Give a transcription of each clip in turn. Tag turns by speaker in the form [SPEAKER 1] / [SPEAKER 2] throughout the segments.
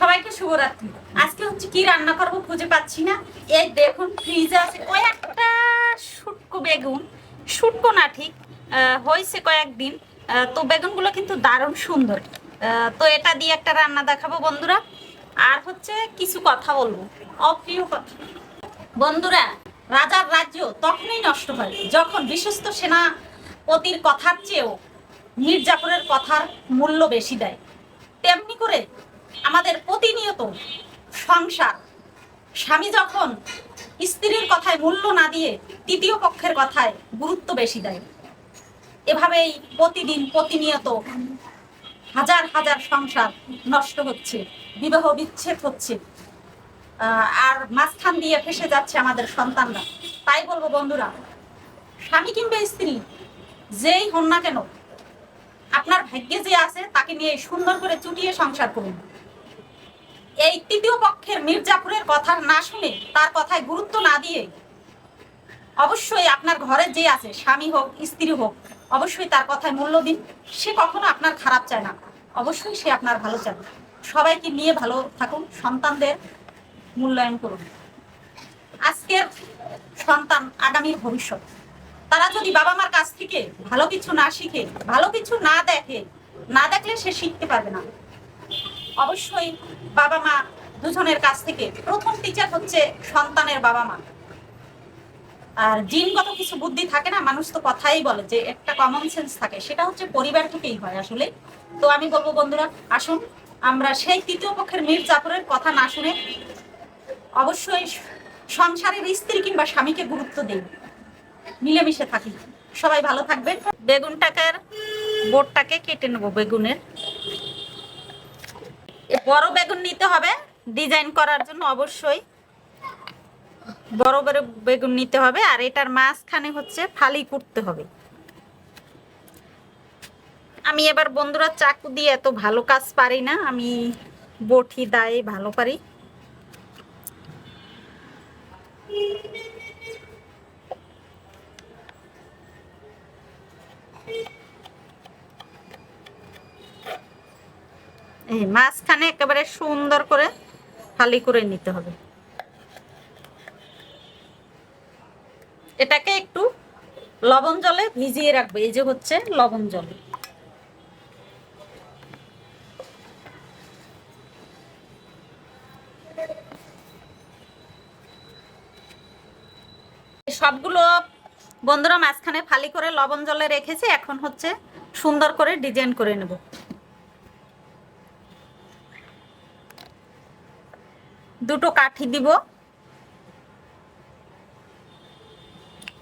[SPEAKER 1] সবাইকে শুভরাত্রি। আজকে হচ্ছে কি রান্না করব খুঁজে পাচ্ছি না। এই দেখুন ফ্রিজে আছে কয়েকটা শুটকো বেগুন, শুটকো না ঠিক হয়েছে কয়েকদিন। তো বেগুনগুলো কিন্তু দারুণ সুন্দর। তো এটা দিয়ে একটা রান্না দেখাবো বন্ধুরা। আর হচ্ছে কিছু কথা বলবো, অপ্রিয় কথা। বন্ধুরা, রাজার রাজ্য তখনই নষ্ট হয় যখন বিশ্বস্ত সেনাপতির কথার চেয়েও মীর জাফরের কথার মূল্য বেশি দেয়। তেমনি করে আমাদের প্রতিনিয়ত সংসার, স্বামী যখন স্ত্রীর কথায় মূল্য না দিয়ে তৃতীয় পক্ষের কথায় গুরুত্ব বেশি দেয়, এভাবেই প্রতিদিন প্রতিনিয়ত হাজার হাজার সংসার নষ্ট হচ্ছে, বিবাহ বিচ্ছেদ হচ্ছে, আর মাঝখান দিয়ে ফেসে যাচ্ছে আমাদের সন্তানরা। তাই বলবো বন্ধুরা, স্বামী কিংবা স্ত্রী যেই হন না কেন, আপনার ভাগ্যে যে আছে তাকে নিয়ে সুন্দর করে চুটিয়ে সংসার করুন। এই তৃতীয় পক্ষের মীর জাফরের কথা না শুনে, তার কথায় গুরুত্ব না দিয়ে, অবশ্যই আপনার ঘরে যে আছে স্বামী হোক স্ত্রী হোক, অবশ্যই তার কথায় মূল্য দিন। সে কখনো আপনার খারাপ চায় না, অবশ্যই সে আপনার ভালো চায়। সবাইকে নিয়ে ভালো থাকুন, সন্তানদের মূল্যায়ন করুন। আজকের সন্তান আগামীর ভবিষ্যৎ। তারা যদি বাবা মার কাছ থেকে ভালো কিছু না শিখে, ভালো কিছু না দেখলে সে শিখতে পারবে না। অবশ্যই বাবা মা দুজনের কাছ থেকে প্রথম টিচার হচ্ছে সন্তানের বাবা মা। আর জিনগত কিছু বুদ্ধি থাকে না, মানুষ তো কথাই বলে যে একটা কমন সেন্স থাকে, সেটা হচ্ছে পরিবার থেকেই হয় আসলে। তো আমি বলবো বন্ধুরা, আসুন আমরা সেই তৃতীয় পক্ষের মীর জাফরের কথা না শুনে অবশ্যই সংসারের স্ত্রী কিংবা স্বামীকে গুরুত্ব দিই, মিলেমিশে থাকি। সবাই ভালো থাকবেন। বেগুনটাকার বোটটাকে কেটে নেবো। বেগুনের বড় বেগুন নিতে হবে ডিজাইন করার জন্য, অবশ্যই বড় বড় বেগুন নিতে হবে। আর এটার মাঝখানে হচ্ছে ফালি করতে হবে। আমি এবার বন্ধুরা চাকু দিয়ে এত ভালো কাজ পারি না, আমি বটি দায়ে ভালো পারি। এই মাঝখানে একেবারে সুন্দর করে ফালি করে নিতে হবে। এটাকে একটু লবণ জলে ভিজিয়ে রাখবে। এই যে হচ্ছে লবণ জলে। সবগুলো বন্ধুরা মাঝখানে ফালি করে লবণ জলে রেখেছি। এখন হচ্ছে সুন্দর করে ডিজাইন করে নেব। দুটো কাঠি দিব,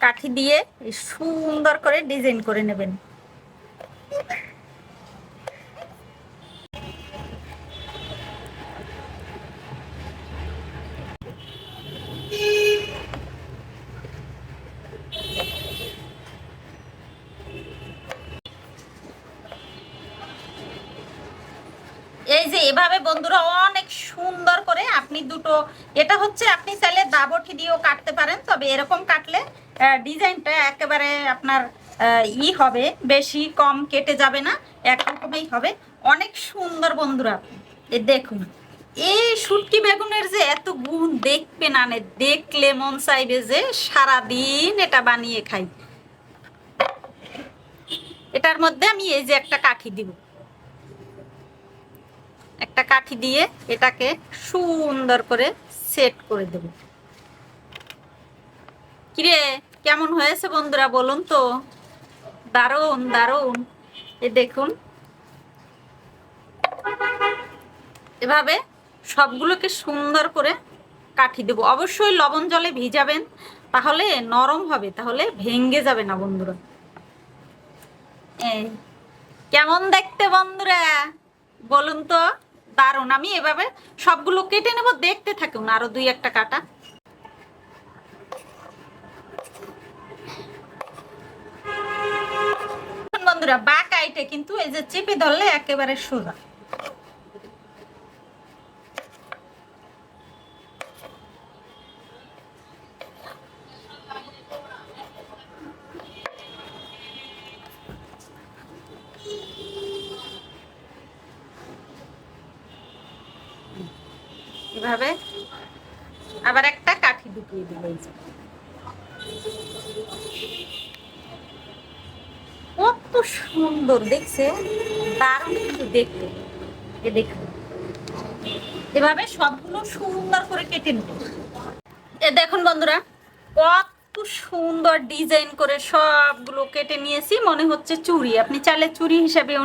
[SPEAKER 1] কাঠি দিয়ে সুন্দর করে ডিজাইন করে নেবেন। এই যে এভাবে বন্ধুরা অনেক সুন্দর করে আপনি দুটো, এটা হচ্ছে আপনি চাইলে দাবঠি দিয়েও কাটতে পারেন, তবে এরকম কাটলে ডিজাইনটা একেবারে আপনার হবে, বেশি কম কেটে যাবে না, একরকমই হবে। অনেক সুন্দর বন্ধুরা। দেখুন এই শুটকি বেগুনের যে এত গুণ, দেখবে না দেখলে মন চাইবে যে সারাদিন এটা বানিয়ে খাই। এটার মধ্যে আমি এই যে একটা কাঠি দিব, একটা কাঠি দিয়ে এটাকে সুন্দর করে সেট করে দেব। কিরে কেমন হয়েছে বন্ধুরা বলুন তো? দারুণ দারুণ। এ দেখুন এভাবে সবগুলোকে সুন্দর করে কাঠি দেব। অবশ্যই লবণ জলে ভিজাবেন, তাহলে নরম হবে, তাহলে ভেঙে যাবে না বন্ধুরা। এই কেমন দেখতে বন্ধুরা বলুন তো? দারুণ। আমি এভাবে সবগুলো কেটে নেব, দেখতে থাকুন। আরো দুই একটা কাটা। বন্ধুরা বাঁকা এটা কিন্তু এই যে চেপে ধরলে একেবারে সোজা। এভাবে আবার একটা কাঠি ঢুকিয়ে দিল। কত সুন্দর দেখছে, দারুণ কিন্তু দেখতে। এ দেখুন, এভাবে সবগুলো সুন্দর করে কেটে নেব। এ দেখুন বন্ধুরা, কত সুন্দর ডিজাইন করে সবগুলো কেটে নিয়েছি, মনে হচ্ছে চুড়ি। আপনি চাইলে চুড়ি হিসাবেও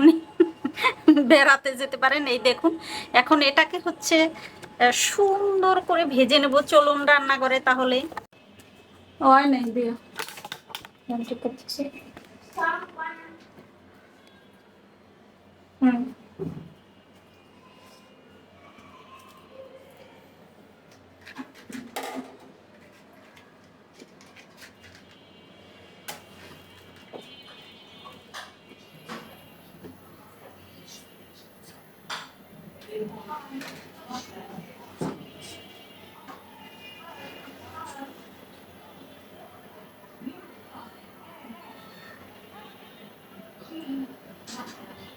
[SPEAKER 1] বেড়াতে যেতে পারেন। এই দেখুন, এখন এটাকে হচ্ছে সুন্দর করে ভেজে নেব। চলুন রান্না করে তাহলে। হয় নাই দিয়া করতেছি। হুম,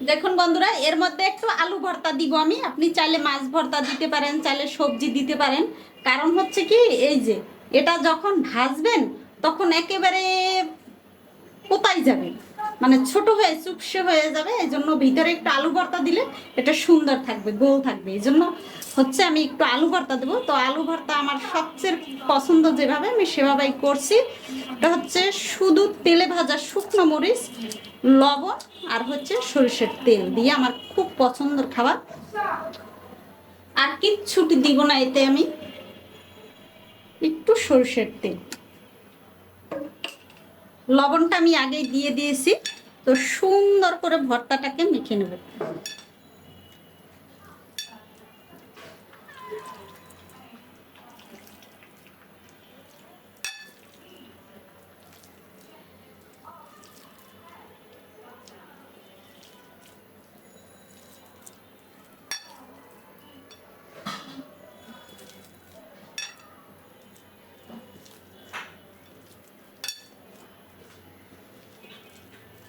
[SPEAKER 1] দেখুন বন্ধুরা, এর মধ্যে একটু আলু ভর্তা দিব আমি। আপনি চাইলে মাছ ভর্তা দিতে পারেন, চাইলে সবজি দিতে পারেন। কারণ হচ্ছে কি, এই যে এটা যখন ভাজবেন তখন একেবারে কোথায় যাবে, মানে ছোট হয়ে চুপসে হয়ে যাবে। এই জন্য ভিতরে একটু আলু ভর্তা দিলে এটা সুন্দর থাকবে, গোল থাকবে। এই জন্য হচ্ছে আমি একটু আলু ভর্তা দেবো। তো আলু ভর্তা আমার সবচেয়ে পছন্দ, যেভাবে আমি সেভাবেই করছি। এটা হচ্ছে শুধু তেলে ভাজা শুকনো মরিচ, লবণ আর হচ্ছে সরিষার তেল দিয়ে আমার খুব পছন্দের খাবার। আর কিচ্ছুটি দিব না এতে, আমি একটু সরিষার তেল, লবণটা আমি আগেই দিয়ে দিয়েছি। তো সুন্দর করে ভর্তাটাকে মেখে নেব।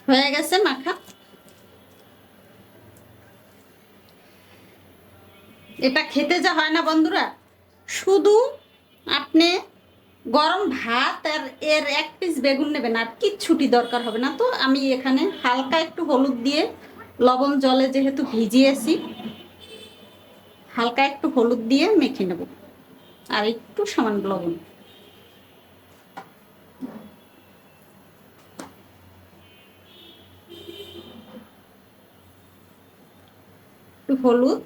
[SPEAKER 1] হয়ে গেছে মাখা। এটা খেতে যা হয় না বন্ধুরা, শুধু আপনি গরম ভাত আর এর এক পিস বেগুন নেবেন, আর কিচ্ছুটি দরকার হবে না। তো আমি এখানে হালকা একটু হলুদ দিয়ে, লবণ জলে যেহেতু ভিজিয়েছি, হালকা একটু হলুদ দিয়ে মেখে নেব, আর একটু সামান্য লবণ, একটু হলুদ,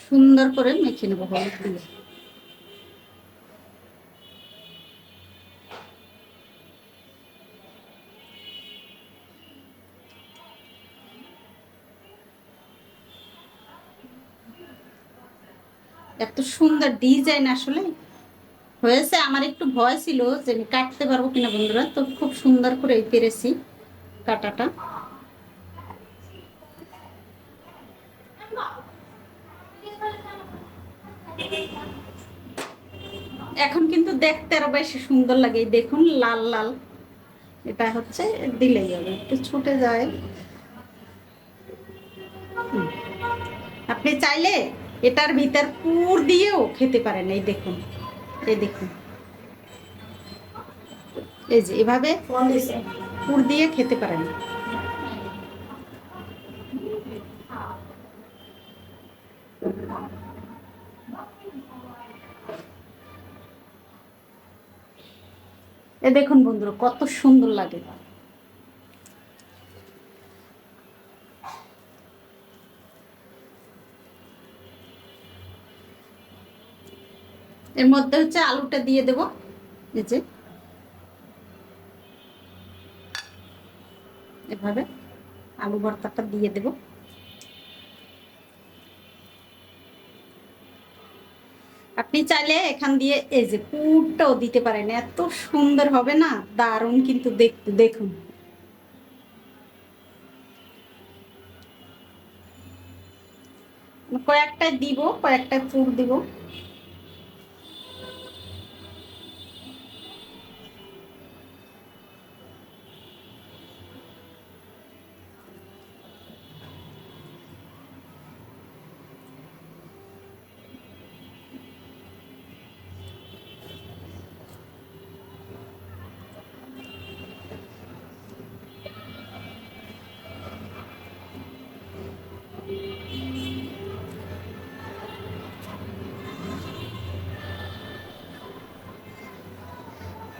[SPEAKER 1] সুন্দর করে মেখে নেব হলুদ দিয়ে। এত সুন্দর ডিজাইন আসলে হয়েছে। আমার একটু ভয় ছিল যে আমি কাটতে পারবো কিনা বন্ধুরা, তো খুব সুন্দর করে পেরেছি কাটাটা। এখন কিন্তু দেখতে আরো বেশি সুন্দর লাগে। দেখুন লাল লাল, এটা হচ্ছে দিলেই হবে, একটু ছুটে যায়। আপনি চাইলে এটার ভিতর পুর দিয়েও খেতে পারেন। এই দেখুন, এই দেখুন, এই যে এভাবে পুর দিয়ে খেতে পারেন। এ দেখুন বন্ধুরা, কত সুন্দর লাগে। এর মধ্যে হচ্ছে আলুটা দিয়ে দেব। এই যে এভাবে আলু ভর্তাটা দিয়ে দেব। আপনি চাইলে এখান দিয়ে এই যে পুরটাও দিতে পারেন, এত সুন্দর হবে না, দারুণ কিন্তু দেখতে। দেখুন, কয়েকটা দিব, কয়েকটা পুর দিব।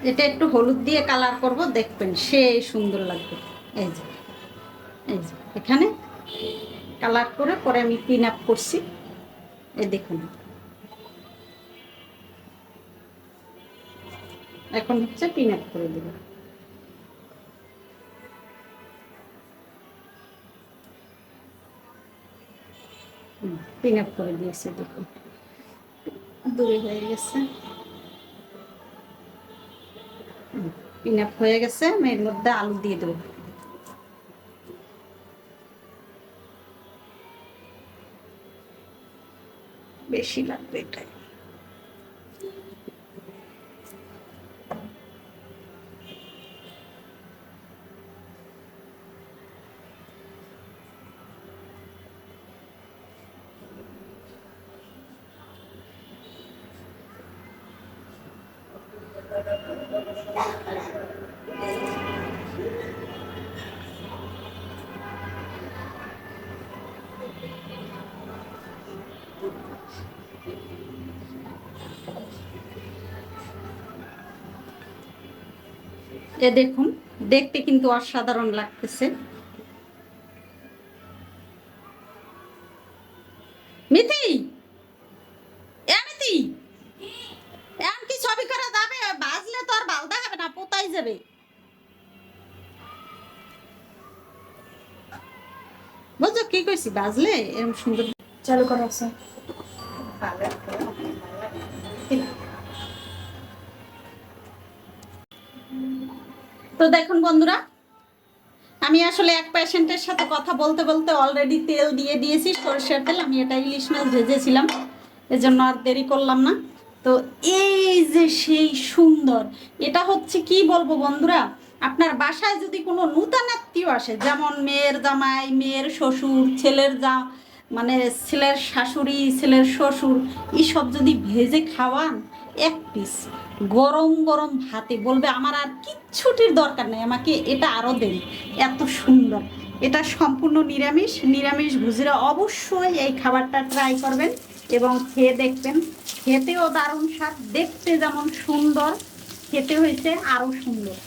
[SPEAKER 1] এটা একটু হলুদ দিয়ে কালার করব, দেখবেন সে সুন্দর লাগবে। এই যে, এই যে এখানে কালার করে পরে আমি পিন আপ করছি, এই দেখুন। এখন হচ্ছে পিন আপ করে দেব। পিন আপ করে দিয়েছে, দেখুন দূরে হয়ে গেছে। পিন আপ হয়ে গেছে, আমি এর মধ্যে আলু দিয়ে দেবো। বেশি লাগবে এটাই। এ দেখুন, দেখতে কিন্তু অসাধারণ লাগতেছে। মিতি, এ মিতি, এখন কি ছবি করা যাবে? বাজলে তো আর ভালো দেখাবে না, পোতাই যাবে। বুঝছো কি কইছি? বাজলে এরকম সুন্দর
[SPEAKER 2] চালু করা আছে।
[SPEAKER 1] তো দেখুন বন্ধুরা, আমি আসলে এক পেশেন্টের সাথে কথা বলতে বলতে অলরেডি তেল দিয়ে দিয়েছি, সরষের তেল। আমি এটা ইলিশ মাছ ভেজেছিলাম, এজন্য আর দেরি করলাম না। তো এই যে সেই সুন্দর, এটা হচ্ছে কি বলবো বন্ধুরা, আপনার বাসায় যদি কোনো নূতন আত্মীয় আসে, যেমন মেয়ের জামাই, মেয়ের শ্বশুর, ছেলের মানে ছেলের শাশুড়ি, ছেলের শ্বশুর, এইসব যদি ভেজে খাওয়ান এক পিস গরম গরম ভাতে, বলবে আমার আর কিচ্ছুটির দরকার নেই, আমাকে এটা আরও দেন। এত সুন্দর। এটা সম্পূর্ণ নিরামিষ। নিরামিষ ভুজিরা অবশ্যই এই খাবারটা ট্রাই করবেন এবং খেয়ে দেখবেন। খেতেও দারুণ স্বাদ, দেখতে যেমন সুন্দর, খেতে হয়েছে আরও সুন্দর।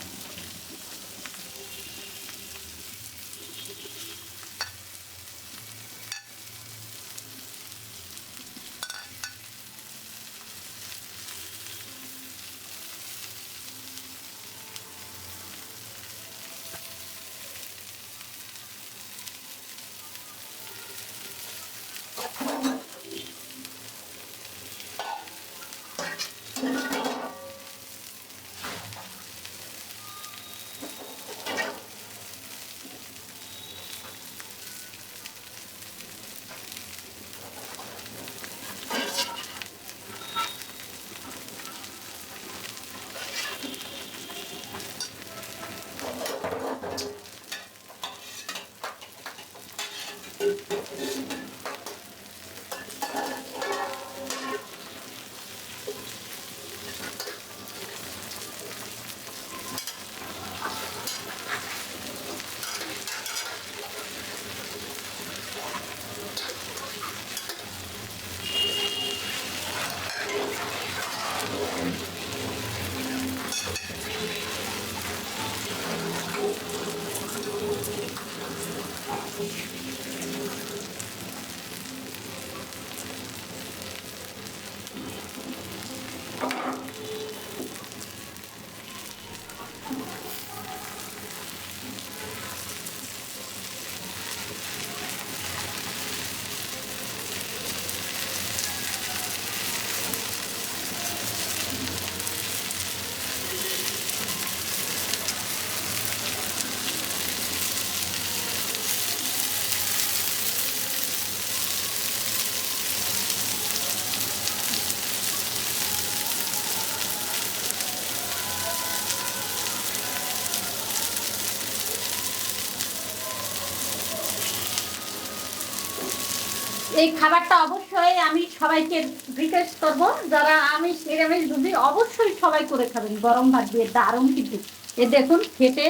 [SPEAKER 1] এই খাবারটা অবশ্যই আমি সবাইকে রিকোয়েস্ট করব, যারা আমিষ নিরামিষ বুঝি অবশ্যই সবাই করে খাবেন গরম ভাত দিয়ে, দারুণ কিন্তু। এ দেখুন খেতে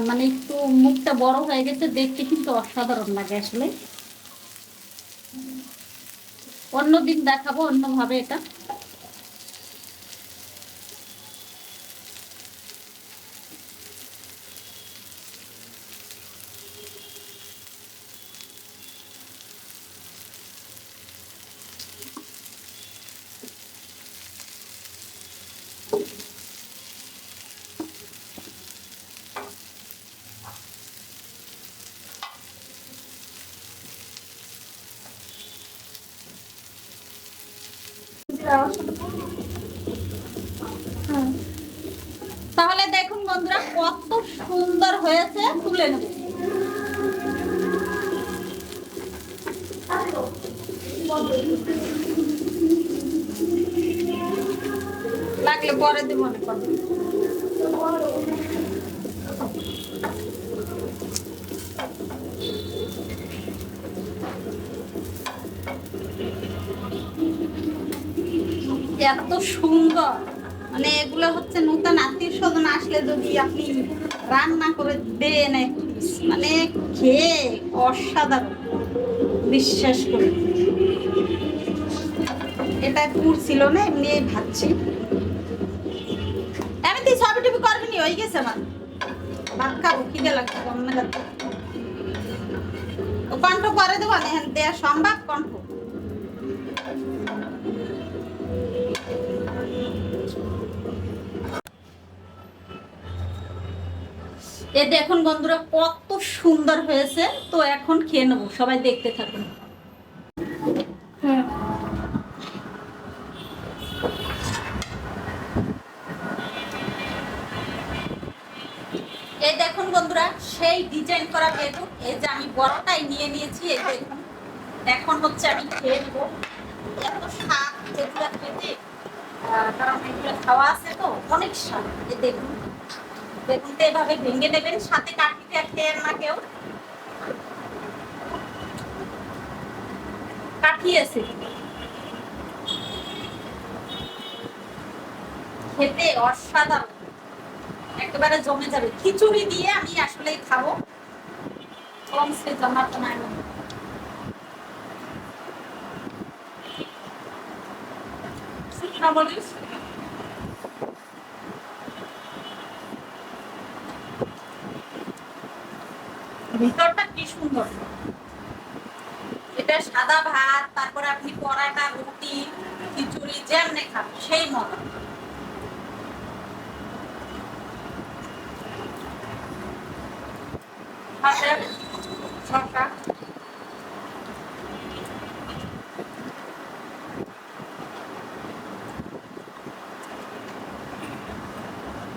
[SPEAKER 1] মানে একটু মুখটা বড় হয়ে গেছে, দেখতে কিন্তু অসাধারণ লাগে আসলে। অন্যদিন দেখাবো অন্যভাবে এটা। তাহলে দেখুন বন্ধুরা কত সুন্দর হয়েছে, তুলে নেব। লাগলে পরে দেব মনে করো। এত সুন্দর, মানে এগুলো হচ্ছে নতুন আত্মীয় স্বজন আসলে যদি আপনি রান্না করে দেন, মানে খেয়ে অসাধারণ, বিশ্বাস করে। এটা পুর ছিল না, এমনি ভাবছি আমি তুই ছবি টবি করবি নি, হয়ে গেছে আমার ভাত খাবো, খিদে লাগছে রান্না করতে। কণ্ঠ করে দেবো না, দেওয়া সম্ভব কণ্ঠ? এ দেখুন বন্ধুরা কত সুন্দর হয়েছে। তো এখন খেয়ে নেবো, সবাই দেখতে থাকুন। এই দেখুন বন্ধুরা সেই ডিজাইন করা বেগুন, এই যে আমি বড়টাই নিয়ে নিয়েছি। এই দেখুন এখন হচ্ছে আমি খেয়ে নেব। এত স্বাদ এগুলো খেতে, কারণ এগুলো খাওয়া আছে তো অনেক স্বাদ। এই দেখুন বেগুনটা এভাবে ভেঙে নেবেন, সাথে কাঠিতে খেয়ে না কেউ, কাঠি আছে, খেতে অসাধারণ, একেবারে জমে যাবে। খিচুড়ি দিয়ে আমি আসলে খাবো, কম সে জমা তো নাই। না বলিস ভিতরটা কি সুন্দর। এটা সাদা ভাত, তারপরে আপনি পরাটা, রুটি, খিচুড়ি যেমনি খান সেই মজা।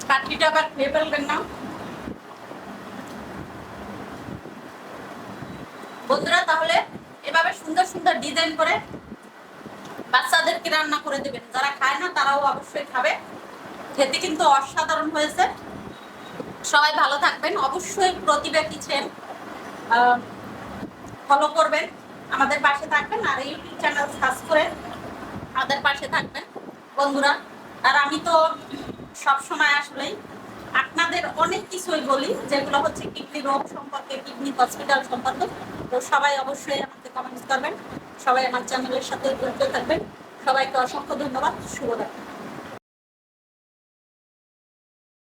[SPEAKER 1] কাঠিটা আবার খেয়ে ফেলবেন না বন্ধুরা। তাহলে এভাবে সুন্দর সুন্দর ডিজাইন করে বাচ্চাদেরকে রান্না করে দেবেন, যারা খায় না তারাও অবশ্যই খাবে। খেতে কিন্তু অসাধারণ হয়েছে। সবাই ভালো থাকবেন, অবশ্যই প্রতিভা কিচেন ফলো করবেন, আমাদের পাশে থাকবেন, আর ইউটিউব চ্যানেল সার্চ করে আমাদের পাশে থাকবেন বন্ধুরা। আর আমি তো সবসময় আসলেই আপনাদের অনেক কিছুই বলি, যেগুলো হচ্ছে কিডনি রোগ সম্পর্কে, কিডনি হসপিটাল সম্পর্কে। তো সবাই অবশ্যই আমাকে কমেন্টস করবেন, সবাই আমার চ্যানেলের সাথে যুক্ত থাকবেন। সবাইকে অসংখ্য ধন্যবাদ, শুভরাত্রি।